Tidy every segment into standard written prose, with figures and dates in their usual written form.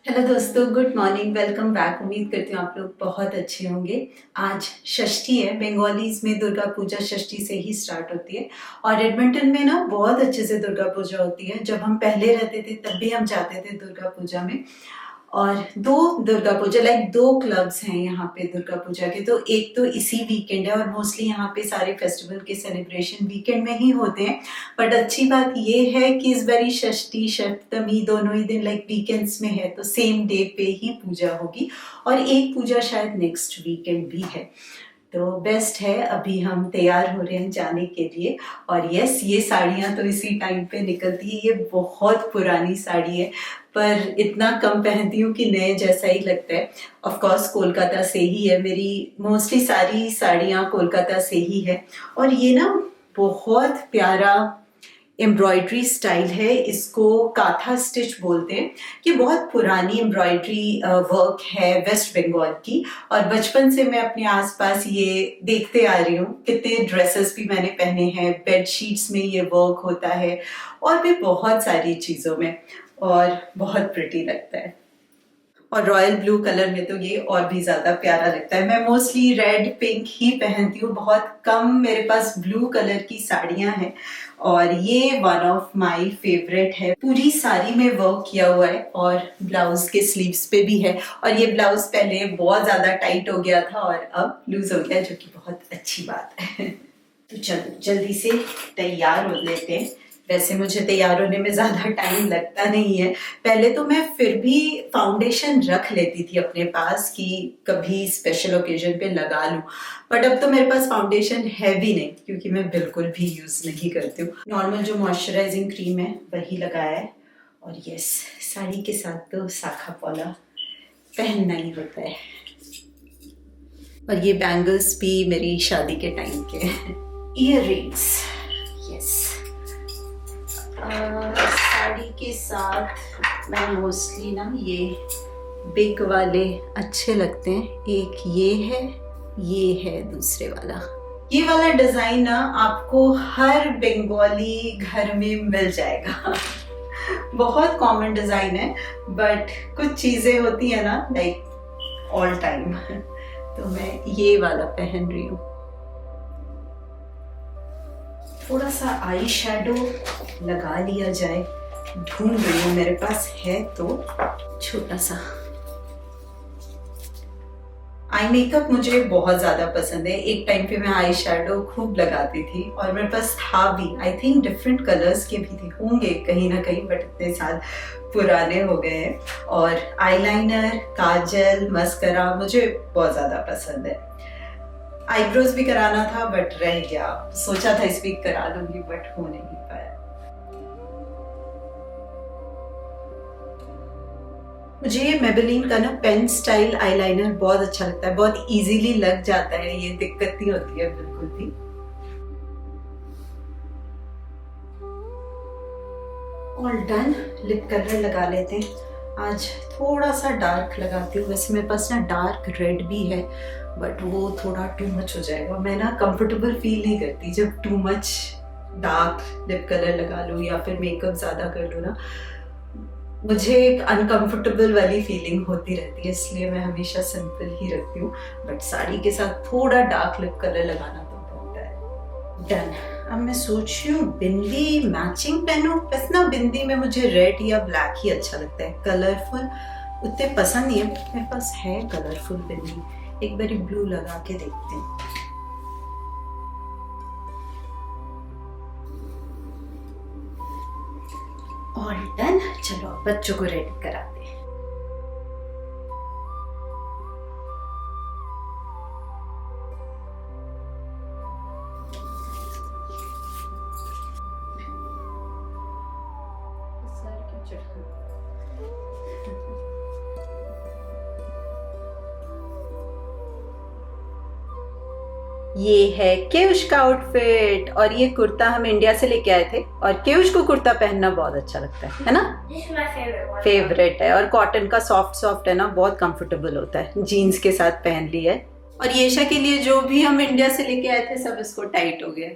Hello दोस्तों, good morning, welcome back. उम्मीद करती हूँ आप लोग बहुत अच्छे होंगे। आज षष्ठी है। बंगालीज में दुर्गा पूजा षष्ठी से ही स्टार्ट होती है और एडमिंटन में ना बहुत अच्छे से दुर्गा पूजा होती है। जब हम पहले रहते थे तब भी हम जाते थे दुर्गा पूजा में। और दो दुर्गा पूजा दो क्लब्स हैं यहाँ पे दुर्गा पूजा के। तो एक तो इसी वीकेंड है और मोस्टली यहाँ पे सारे फेस्टिवल के सेलिब्रेशन वीकेंड में ही होते हैं। बट अच्छी बात ये है कि इस बारी षष्ठी सप्तमी दोनों ही दिन वीकेंड्स में है, तो सेम डे पे ही पूजा होगी। और एक पूजा शायद नेक्स्ट वीकेंड भी है, तो बेस्ट है। अभी हम तैयार हो रहे हैं जाने के लिए। और यस, ये साड़ियाँ तो इसी टाइम पे निकलती है। ये बहुत पुरानी साड़ी है पर इतना कम पहनती हूँ कि नए जैसा ही लगता है। ऑफ कोर्स कोलकाता से ही है, मेरी मोस्टली सारी साड़ियाँ कोलकाता से ही है। और ये ना बहुत प्यारा एम्ब्रॉयडरी स्टाइल है, इसको काथा स्टिच बोलते हैं। ये बहुत पुरानी एम्ब्रॉयडरी वर्क है वेस्ट बंगाल की। और बचपन से मैं अपने आसपास ये देखते आ रही हूँ। कितने ड्रेसेस भी मैंने पहने हैं, बेड शीट्स में ये वर्क होता है और भी बहुत सारी चीज़ों में, और बहुत प्रिटी लगता है। और रॉयल ब्लू कलर में तो ये और भी ज्यादा प्यारा लगता है। मैं मोस्टली रेड पिंक ही पहनती हूँ, बहुत कम मेरे पास ब्लू कलर की साड़ियां हैं। और ये वन ऑफ माय फेवरेट है। पूरी साड़ी में वर्क किया हुआ है और ब्लाउज के स्लीव्स पे भी है। और ये ब्लाउज पहले बहुत ज्यादा टाइट हो गया था और अब लूज हो गया, जो कि बहुत अच्छी बात है। तो चलो जल्दी से तैयार हो लेते हैं। वैसे मुझे तैयार होने में ज़्यादा टाइम लगता नहीं है। पहले तो मैं फिर भी फाउंडेशन रख लेती थी अपने पास कि कभी स्पेशल ओकेजन पे लगा लूँ, बट अब तो मेरे पास फाउंडेशन है भी नहीं क्योंकि मैं बिल्कुल भी यूज़ नहीं करती हूँ। नॉर्मल जो मॉइस्चराइजिंग क्रीम है वही लगाया है। और यस, साड़ी के साथ तो साखा पौला पहनना ही होता है। और ये बैंगल्स भी मेरी शादी के टाइम के हैं। Year rings, yes. साड़ी के साथ मैं मोस्टली ना ये बिग वाले अच्छे लगते हैं। एक ये है दूसरे वाला। ये वाला डिजाइन ना आपको हर बंगाली घर में मिल जाएगा। बहुत कॉमन डिजाइन है, बट कुछ चीजें होती है ना लाइक ऑल टाइम। तो मैं ये वाला पहन रही हूँ। थोड़ा सा आई शेडो लगा लिया जाए, ढूंढ रही हूँ, मेरे पास है तो छोटा सा। आई मेकअप मुझे बहुत ज्यादा पसंद है। एक टाइम पे मैं आई शेडो खूब लगाती थी और मेरे पास था भी। आई थिंक डिफरेंट कलर्स के भी थे, होंगे कहीं ना कहीं, बट इतने साल पुराने हो गए हैं। और आईलाइनर, काजल, मस्करा मुझे बहुत ज्यादा पसंद है। आईब्रोज भी कराना था बट रह गया। सोचा था इस वीक करा लूंगी बट हो नहीं पाया। मुझे ये मेबेलिन का ना पेन स्टाइल आईलाइनर बहुत अच्छा लगता है। बहुत इजीली लग जाता है, ये दिक्कत नहीं होती है बिल्कुल भी। All done. लिप कलर लगा लेते हैं। आज थोड़ा सा डार्क लगाती हूँ। वैसे मेरे पास ना डार्क रेड भी है, बट वो थोड़ा टू मच हो जाएगा। मैं ना कंफर्टेबल फील नहीं करती जब too much dark lip colour लगा लूँ या फिर मेकअप ज़्यादा कर लूँ ना। मुझे एक अनकंफर्टेबल वाली फीलिंग होती रहती है, इसलिए मैं हमेशा सिंपल ही रखती हूँ। बट साड़ी के साथ थोड़ा डार्क लिप कलर लगाना तो बनता है। डन। अब मैं सोच रही हूँ बिंदी मैचिंग पहनूं। बस ना बिंदी में मुझे रेड या ब्लैक ही अच्छा लगता है, कलरफुल उतने पसंद नहीं है। मेरे पास है कलरफुल बिंदी, एक बारी ब्लू लगा के देखते हैं। All done. चलो बच्चों को रेडी कराते हैं। ये है केयुष का आउटफिट और ये कुर्ता हम इंडिया से लेके आए थे। और केयुष को कुर्ता पहनना बहुत अच्छा लगता है ना? फेवरेट है। और कॉटन का सॉफ्ट है ना, बहुत कंफर्टेबल होता है। जीन्स के साथ पहन लिया है। और येशा के लिए जो भी हम इंडिया से लेके आए थे सब इसको टाइट हो गया।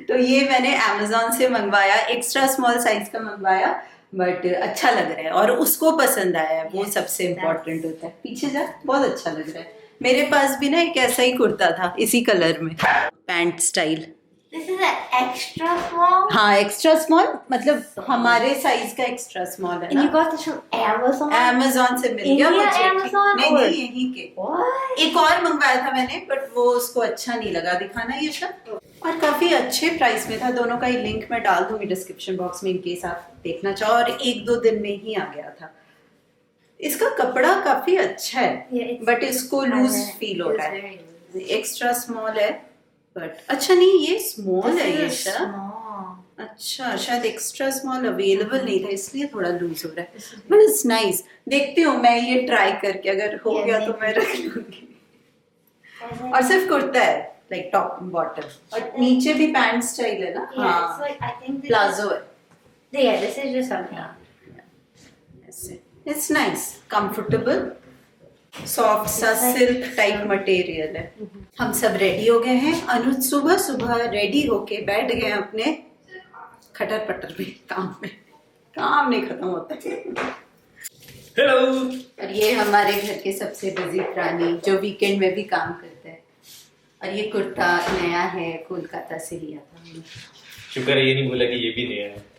तो ये मैंने अमेज़न से मंगवाया, एक्स्ट्रा स्मॉल साइज का मंगवाया। बट अच्छा लग रहा है और उसको पसंद आया है, वो Yes, सबसे that's- इम्पोर्टेंट होता है। पीछे जा, बहुत अच्छा लग रहा है। मेरे पास भी ना एक ऐसा ही कुर्ता था इसी कलर में, pant style. This is an extra small. हाँ, एक्स्ट्रा स्मॉल मतलब हमारे साइज का एक्स्ट्रा स्मॉल है And you ना। got this from Amazon? Amazon से मिल गया India मुझे। Amazon नहीं or- नहीं, यहीं के। What? एक और मंगवाया था मैंने, बट वो उसको अच्छा नहीं लगा। दिखाना ये सब, और काफी अच्छे प्राइस में था। दोनों का ही लिंक मैं डाल दूंगी डिस्क्रिप्शन बॉक्स में, इनकेस आप देखना चाहो। और 1-2 दिन में ही आ गया था। इसका कपड़ा काफी अच्छा है, Yeah, it's- बट इसको लूज I- फील हो it's रहा है। very loose. एक्स्ट्रा स्मॉल है, बट अच्छा नहीं, ये स्मॉल This है ये is शायद। small. अच्छा, शायद एक्स्ट्रा स्मॉल अवेलेबल नहीं था, इसलिए थोड़ा लूज हो रहा है। But it's nice. देखती हूँ मैं ये ट्राई करके, अगर हो Yeah, गया नहीं। तो मैं रख लूंगी। और सिर्फ कुर्ता है, लाइक टॉप बॉटम, और नीचे भी पैंट स्टाइल है ना। Yeah, it's हाँ, like I think this palazzo है। Yeah, this is just something. It's nice, comfortable, soft सा सिल्क टाइप मटेरियल है। हम सब रेडी हो गए हैं। अनुज सुबह सुबह रेडी होके बैठ गए अपने खटर पटर में, काम में। काम नहीं खत्म होता। हेलो। और ये हमारे घर के सबसे बिजी प्राणी जो वीकेंड में भी काम करते हैं। और ये कुर्ता नया है, कोलकाता से लिया था हमने। शुक्र है ये नहीं बोला कि ये भी नया है।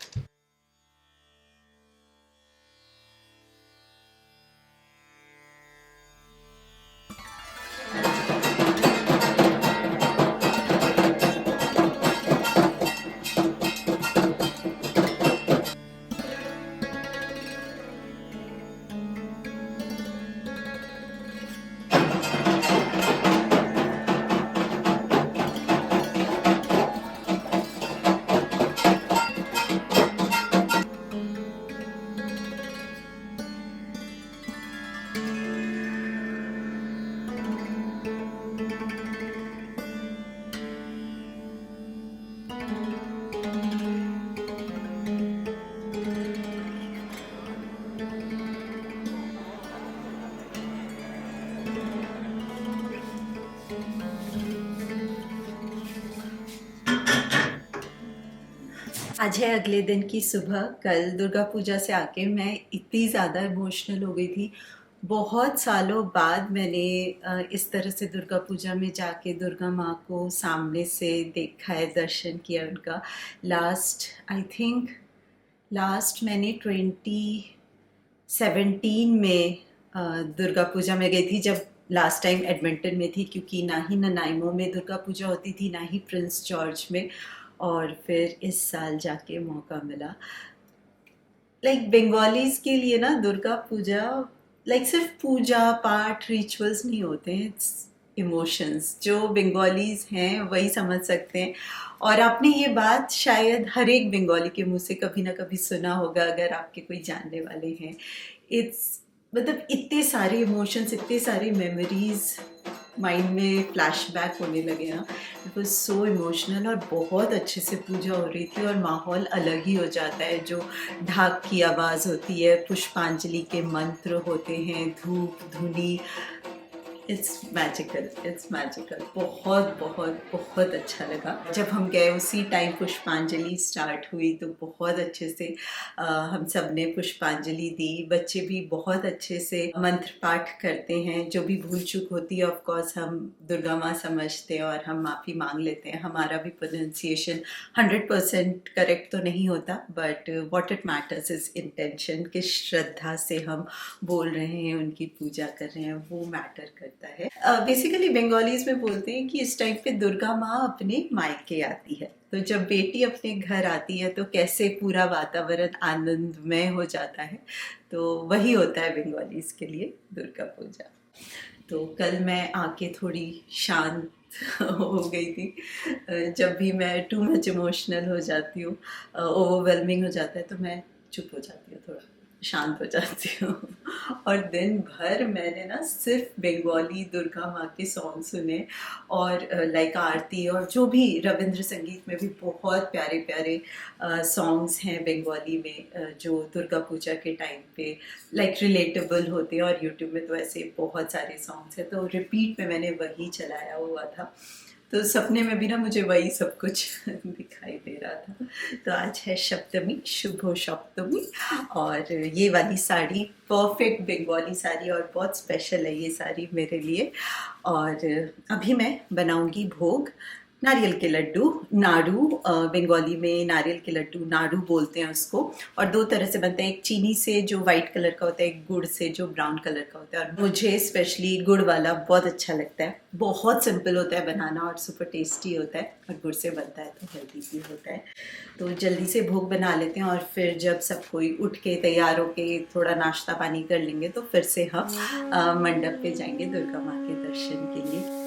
आज है अगले दिन की सुबह। कल दुर्गा पूजा से आके मैं इतनी ज़्यादा इमोशनल हो गई थी। बहुत सालों बाद मैंने इस तरह से दुर्गा पूजा में जाके दुर्गा माँ को सामने से देखा है, दर्शन किया उनका। आई थिंक लास्ट मैंने 2017 में दुर्गा पूजा में गई थी, जब लास्ट टाइम एडमिंटन में थी, क्योंकि ना ही ननाइमो में दुर्गा पूजा होती थी, ना ही प्रिंस जॉर्ज में। और फिर इस साल जाके मौका मिला। लाइक बंगालीज के लिए ना दुर्गा पूजा लाइक सिर्फ पूजा पाठ रिचुअल्स नहीं होते हैं, इट्स इमोशंस। जो बंगालीज हैं वही समझ सकते हैं। और आपने ये बात शायद हर एक बंगाली के मुंह से कभी ना कभी सुना होगा, अगर आपके कोई जानने वाले हैं। इट्स मतलब इतने सारे इमोशंस, इतने सारी मेमोरीज माइंड में फ्लैशबैक होने लगे ना। इट वॉज सो इमोशनल, और बहुत अच्छे से पूजा हो रही थी और माहौल अलग ही हो जाता है। जो ढाक की आवाज़ होती है, पुष्पांजलि के मंत्र होते हैं, धूप धुनी, इट्स मैजिकल, इट्स मैजिकल। बहुत बहुत बहुत अच्छा लगा। जब हम गए उसी टाइम पुष्पांजलि स्टार्ट हुई, तो बहुत अच्छे से हम सब ने पुष्पांजलि दी। बच्चे भी बहुत अच्छे से मंत्र पाठ करते हैं। जो भी भूल चूक होती है ऑफ कोर्स हम दुर्गा माँ समझते हैं और हम माफ़ी मांग लेते हैं। हमारा भी प्रोनाउंसिएशन 100% करेक्ट तो नहीं होता, but what it matters is intention. किस श्रद्धा से हम बोल रहे हैं, उनकी पूजा कर रहे हैं, वो मैटर करता है। बेसिकली बंगालीज में बोलते हैं कि इस टाइम पे दुर्गा माँ अपने मायके आती है। तो जब बेटी अपने घर आती है तो कैसे पूरा वातावरण आनंदमय हो जाता है, तो वही होता है बंगालीज के लिए दुर्गा पूजा। तो कल मैं आके थोड़ी शांत हो गई थी। जब भी मैं टू मच इमोशनल हो जाती हूँ, ओवरवेलमिंग हो जाता है, तो मैं चुप हो जाती हूँ, थोड़ा शांत हो जाती हूँ। और दिन भर मैंने ना सिर्फ बंगाली दुर्गा माँ के सॉन्ग सुने, और लाइक आरती, और जो भी रविंद्र संगीत में भी बहुत प्यारे प्यारे सॉन्ग्स हैं बंगाली में, जो दुर्गा पूजा के टाइम पे लाइक रिलेटेबल होते हैं। और यूट्यूब में तो ऐसे बहुत सारे सॉन्ग्स हैं, तो रिपीट में मैंने वही चलाया हुआ था। तो सपने में भी ना मुझे वही सब कुछ दिखाई दे रहा था। तो आज है सप्तमी, शुभ सप्तमी, और ये वाली साड़ी परफेक्ट बंगाली साड़ी और बहुत स्पेशल है ये साड़ी मेरे लिए। और अभी मैं बनाऊंगी भोग, नारियल के लड्डू, नाड़ू, बंगाली में नारियल के लड्डू नाड़ू बोलते हैं उसको। और दो तरह से बनता है, एक चीनी से जो वाइट कलर का होता है, एक गुड़ से जो ब्राउन कलर का होता है। और मुझे स्पेशली गुड़ वाला बहुत अच्छा लगता है। बहुत सिंपल होता है बनाना और सुपर टेस्टी होता है, और गुड़ से बनता है तो हेल्दी भी होता है। तो जल्दी से भोग बना लेते हैं, और फिर जब सब कोई उठ के तैयार होके थोड़ा नाश्ता पानी कर लेंगे तो फिर से हम मंडप पे जाएंगे दुर्गा माँ के दर्शन के लिए।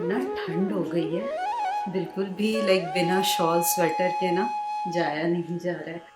ना ठंड हो गई है, बिल्कुल भी लाइक बिना शॉल स्वेटर के ना जाया नहीं जा रहा है।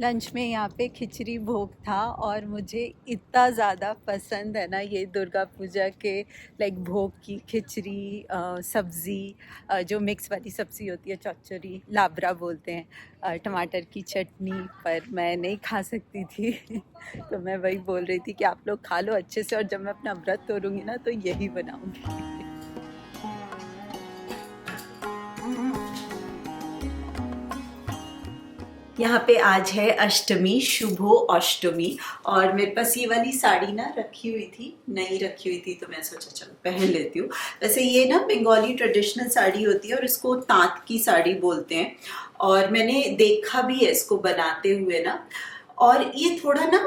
लंच में यहाँ पे खिचड़ी भोग था, और मुझे इतना ज़्यादा पसंद है ना ये दुर्गा पूजा के लाइक भोग की खिचड़ी, सब्ज़ी, जो मिक्स वाली सब्ज़ी होती है, चौचरी लाबरा बोलते हैं, टमाटर की चटनी, पर मैं नहीं खा सकती थी तो मैं वही बोल रही थी कि आप लोग खा लो अच्छे से, और जब मैं अपना व्रत तोड़ूंगी ना तो यही बनाऊंगी। यहाँ पे आज है अष्टमी, शुभो अष्टमी, और मेरे पास ये वाली साड़ी ना रखी हुई थी, नहीं रखी हुई थी, तो मैं सोचा चलो पहन लेती हूँ। वैसे ये ना बंगाली ट्रेडिशनल साड़ी होती है, और इसको ताँत की साड़ी बोलते हैं, और मैंने देखा भी है इसको बनाते हुए ना। और ये थोड़ा ना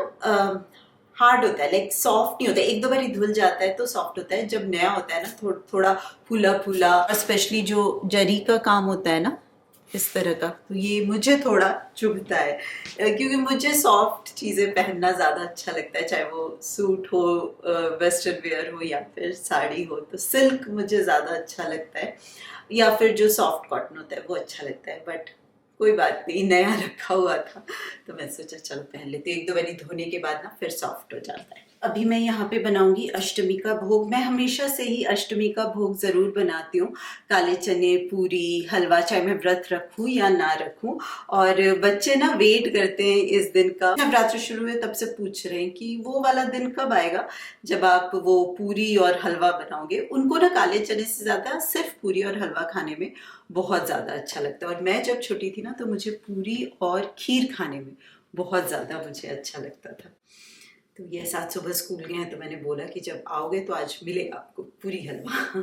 हार्ड होता है, लाइक सॉफ्ट नहीं होता है, एक दो बार धुल जाता है तो सॉफ्ट होता है। जब नया होता है ना थोड़ा फूला फूला, स्पेशली जो जरी का काम होता है ना इस तरह का, तो ये मुझे थोड़ा चुभता है, क्योंकि मुझे सॉफ्ट चीज़ें पहनना ज़्यादा अच्छा लगता है, चाहे वो सूट हो, वेस्टर्न वेयर हो, या फिर साड़ी हो। तो सिल्क मुझे ज़्यादा अच्छा लगता है, या फिर जो सॉफ्ट कॉटन होता है वो अच्छा लगता है। बट कोई बात नहीं, नया रखा हुआ था तो मैं सोचा चलो पहन लेती हूँ, एक दो बारी धोने के बाद ना फिर सॉफ्ट हो जाता है। अभी मैं यहाँ पे बनाऊंगी अष्टमी का भोग। मैं हमेशा से ही अष्टमी का भोग ज़रूर बनाती हूँ, काले चने, पूरी, हलवा, चाहे मैं व्रत रखूँ या ना रखूँ। और बच्चे ना वेट करते हैं इस दिन का, नवरात्र शुरू हुए तब से पूछ रहे हैं कि वो वाला दिन कब आएगा जब आप वो पूरी और हलवा बनाओगे। उनको ना काले चने से ज़्यादा सिर्फ पूरी और हलवा खाने में बहुत ज़्यादा अच्छा लगता है। और मैं जब छोटी थी ना तो मुझे पूरी और खीर खाने में बहुत ज़्यादा मुझे अच्छा लगता था। तो ये साथ सुबह स्कूल गए हैं, तो मैंने बोला कि जब आओगे तो आज मिलेगा आपको पूरी हलवा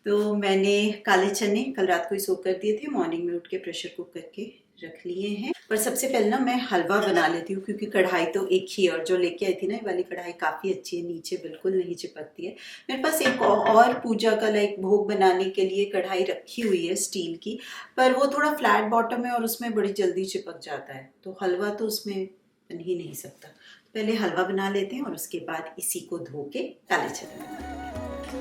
तो मैंने काले चने कल रात को ही सोक कर दिए थे, मॉर्निंग में उठ के प्रेशर कुक करके रख लिए हैं। पर सबसे पहले ना मैं हलवा बना लेती हूँ, क्योंकि कढ़ाई तो एक ही है, और जो लेके आई थी ना ये वाली कढ़ाई काफ़ी अच्छी है, नीचे बिल्कुल नहीं चिपकती है। मेरे पास एक और पूजा का लाइक भोग बनाने के लिए कढ़ाई रखी हुई है स्टील की, पर वो थोड़ा फ्लैट बॉटम है और उसमें बड़ी जल्दी चिपक जाता है, तो हलवा तो उसमें बन ही नहीं सकता। पहले हलवा बना लेते हैं और उसके बाद इसी को धो के काले चने बनाएंगे।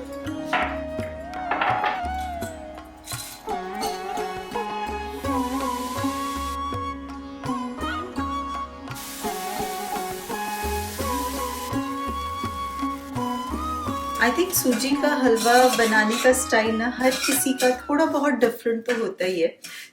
आई थिंक सूजी का हलवा बनाने का स्टाइल ना हर किसी का थोड़ा बहुत डिफरेंट तो होता ही है।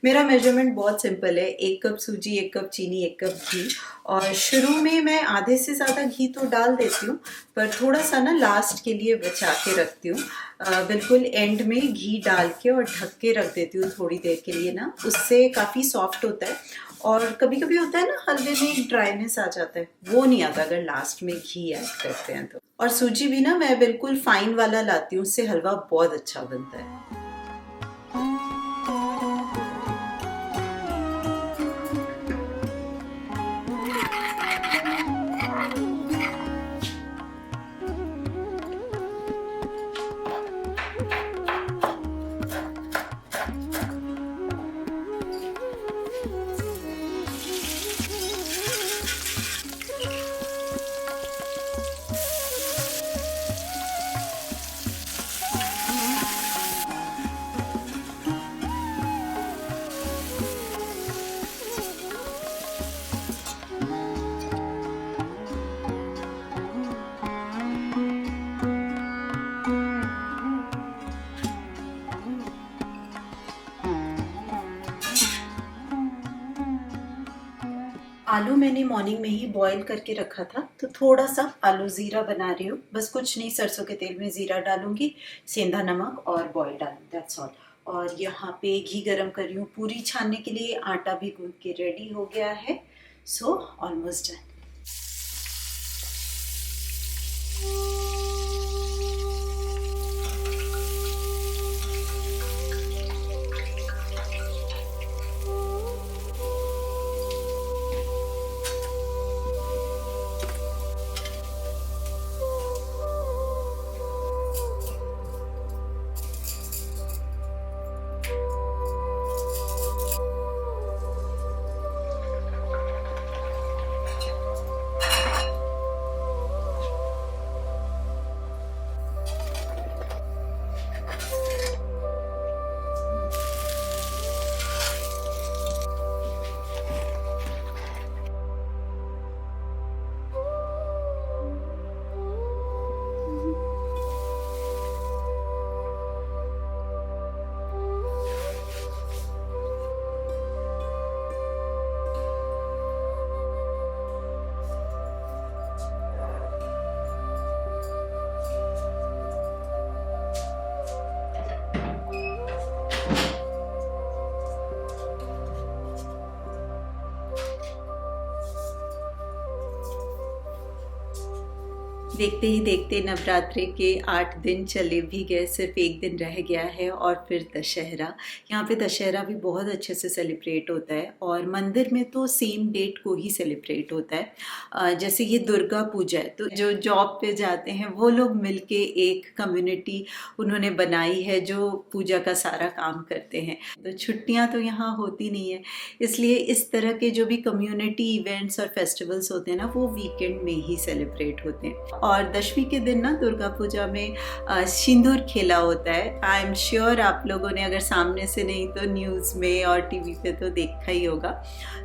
मेरा मेजरमेंट बहुत सिंपल है, 1 कप सूजी, 1 कप चीनी, 1 कप घी। और शुरू में मैं आधे से ज़्यादा घी तो डाल देती हूँ, पर थोड़ा सा ना लास्ट के लिए बचा के रखती हूँ। बिल्कुल एंड में घी डाल के और ढक के रख देती हूँ थोड़ी देर के लिए ना, उससे काफ़ी सॉफ्ट होता है। और कभी कभी होता है ना हलवे में एक ड्राइनेस आ जाता है, वो नहीं आता अगर लास्ट में घी ऐड करते हैं तो। और सूजी भी ना मैं बिल्कुल फाइन वाला लाती हूँ, उससे हलवा बहुत अच्छा बनता है। आलू मैंने मॉर्निंग में ही बॉईल करके रखा था, तो थोड़ा सा आलू ज़ीरा बना रही हूँ। बस कुछ नहीं, सरसों के तेल में ज़ीरा डालूंगी, सेंधा नमक और बॉईल डालूंगी, दैट्स ऑल। और यहाँ पे घी गरम कर रही हूँ पूरी छानने के लिए। आटा भी गूंद के रेडी हो गया है, सो ऑलमोस्ट डन। देखते ही देखते नवरात्रि के 8 दिन चले भी गए, सिर्फ 1 दिन रह गया है और फिर दशहरा। यहाँ पे दशहरा भी बहुत अच्छे से सेलिब्रेट होता है और मंदिर में तो सेम डेट को ही सेलिब्रेट होता है। जैसे ये दुर्गा पूजा है, तो जो जॉब पे जाते हैं वो लोग मिलके एक कम्युनिटी उन्होंने बनाई है जो पूजा का सारा काम करते हैं। तो छुट्टियाँ तो यहाँ होती नहीं है, इसलिए इस तरह के जो भी कम्युनिटी इवेंट्स और फेस्टिवल्स होते हैं ना, वो वीकेंड में ही सेलिब्रेट होते हैं। और दशमी के दिन ना दुर्गा पूजा में सिंदूर खेला होता है। आई एम श्योर आप लोगों ने अगर सामने से नहीं तो न्यूज़ में और टीवी पे तो देखा ही होगा।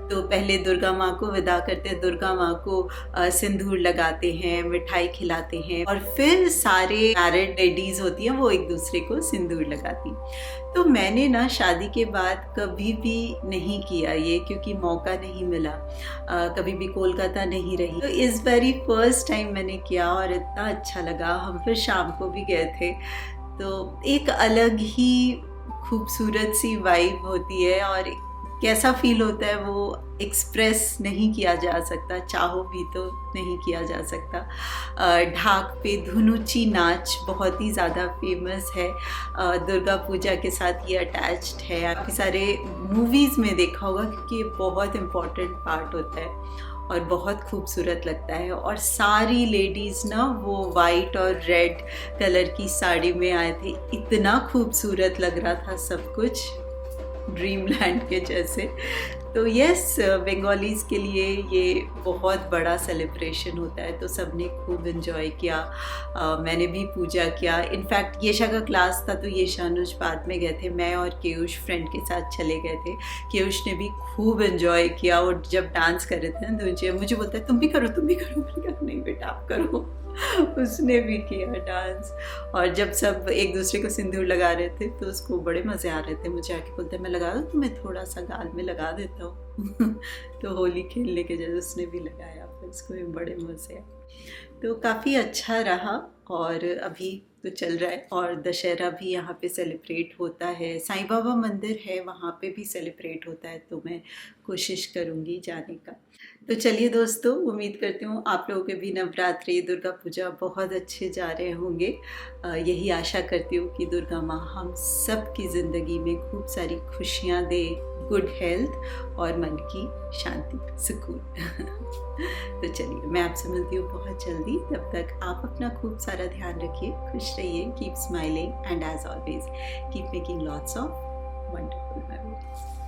तो पहले दुर्गा माँ को विदा करते हैं, दुर्गा माँ को सिंदूर लगाते हैं, मिठाई खिलाते हैं और फिर सारे मैरिड लेडीज़ होती हैं वो एक दूसरे को सिंदूर लगाती। तो मैंने ना शादी के बाद कभी भी नहीं किया ये, क्योंकि मौका नहीं मिला, कभी भी कोलकाता नहीं रही। तो इस बारी फर्स्ट टाइम मैंने किया और इतना अच्छा लगा। हम फिर शाम को भी गए थे, तो एक अलग ही खूबसूरत सी वाइब होती है और कैसा फील होता है वो एक्सप्रेस नहीं किया जा सकता, चाहो भी तो नहीं किया जा सकता। ढाक पे धुनुची नाच बहुत ही ज़्यादा फेमस है, दुर्गा पूजा के साथ ये अटैच्ड है। काफ़ी सारे मूवीज़ में देखा होगा क्योंकि ये बहुत इम्पॉर्टेंट पार्ट होता है और बहुत खूबसूरत लगता है। और सारी लेडीज़ ना वो वाइट और रेड कलर की साड़ी में आए थे, इतना खूबसूरत लग रहा था सब कुछ, ड्रीम लैंड के जैसे। तो यस, बंगालीज़ के लिए ये बहुत बड़ा सेलिब्रेशन होता है, तो सबने खूब इन्जॉय किया। मैंने भी पूजा किया। इनफैक्ट येशा का क्लास था तो येशा अनुज बाद में गए थे, मैं और केयूष फ्रेंड के साथ चले गए थे। केयूष ने भी खूब इन्जॉय किया और जब डांस कर रहे थे ना तो मुझे बोलता है तुम भी करो। मैंने कहा नहीं बेटा आप करो। उसने भी किया डांस। और जब सब एक दूसरे को सिंदूर लगा रहे थे तो उसको बड़े मज़े आ रहे थे। मुझे आके बोलते मैं लगा दूँ तुम्हें, थोड़ा सा गाल में लगा देता हूँ। तो होली खेलने के जैसे उसने भी लगाया, फिर उसको भी बड़े मज़े आए। तो काफ़ी अच्छा रहा। और अभी तो चल रहा है और दशहरा भी यहाँ पे सेलिब्रेट होता है। साईं बाबा मंदिर है वहाँ पे भी सेलिब्रेट होता है, तो मैं कोशिश करूँगी जाने का। तो चलिए दोस्तों, उम्मीद करती हूँ आप लोगों के भी नवरात्रि दुर्गा पूजा बहुत अच्छे जा रहे होंगे। यही आशा करती हूँ कि दुर्गा माँ हम सब की ज़िंदगी में खूब सारी खुशियाँ दे, गुड हेल्थ और मन की शांति, सुकून। तो चलिए मैं आपसे मिलती हूँ बहुत जल्दी। तब तक आप अपना खूब सारा ध्यान रखिए, खुश रहिए, keep smiling and as always keep making lots of wonderful memories.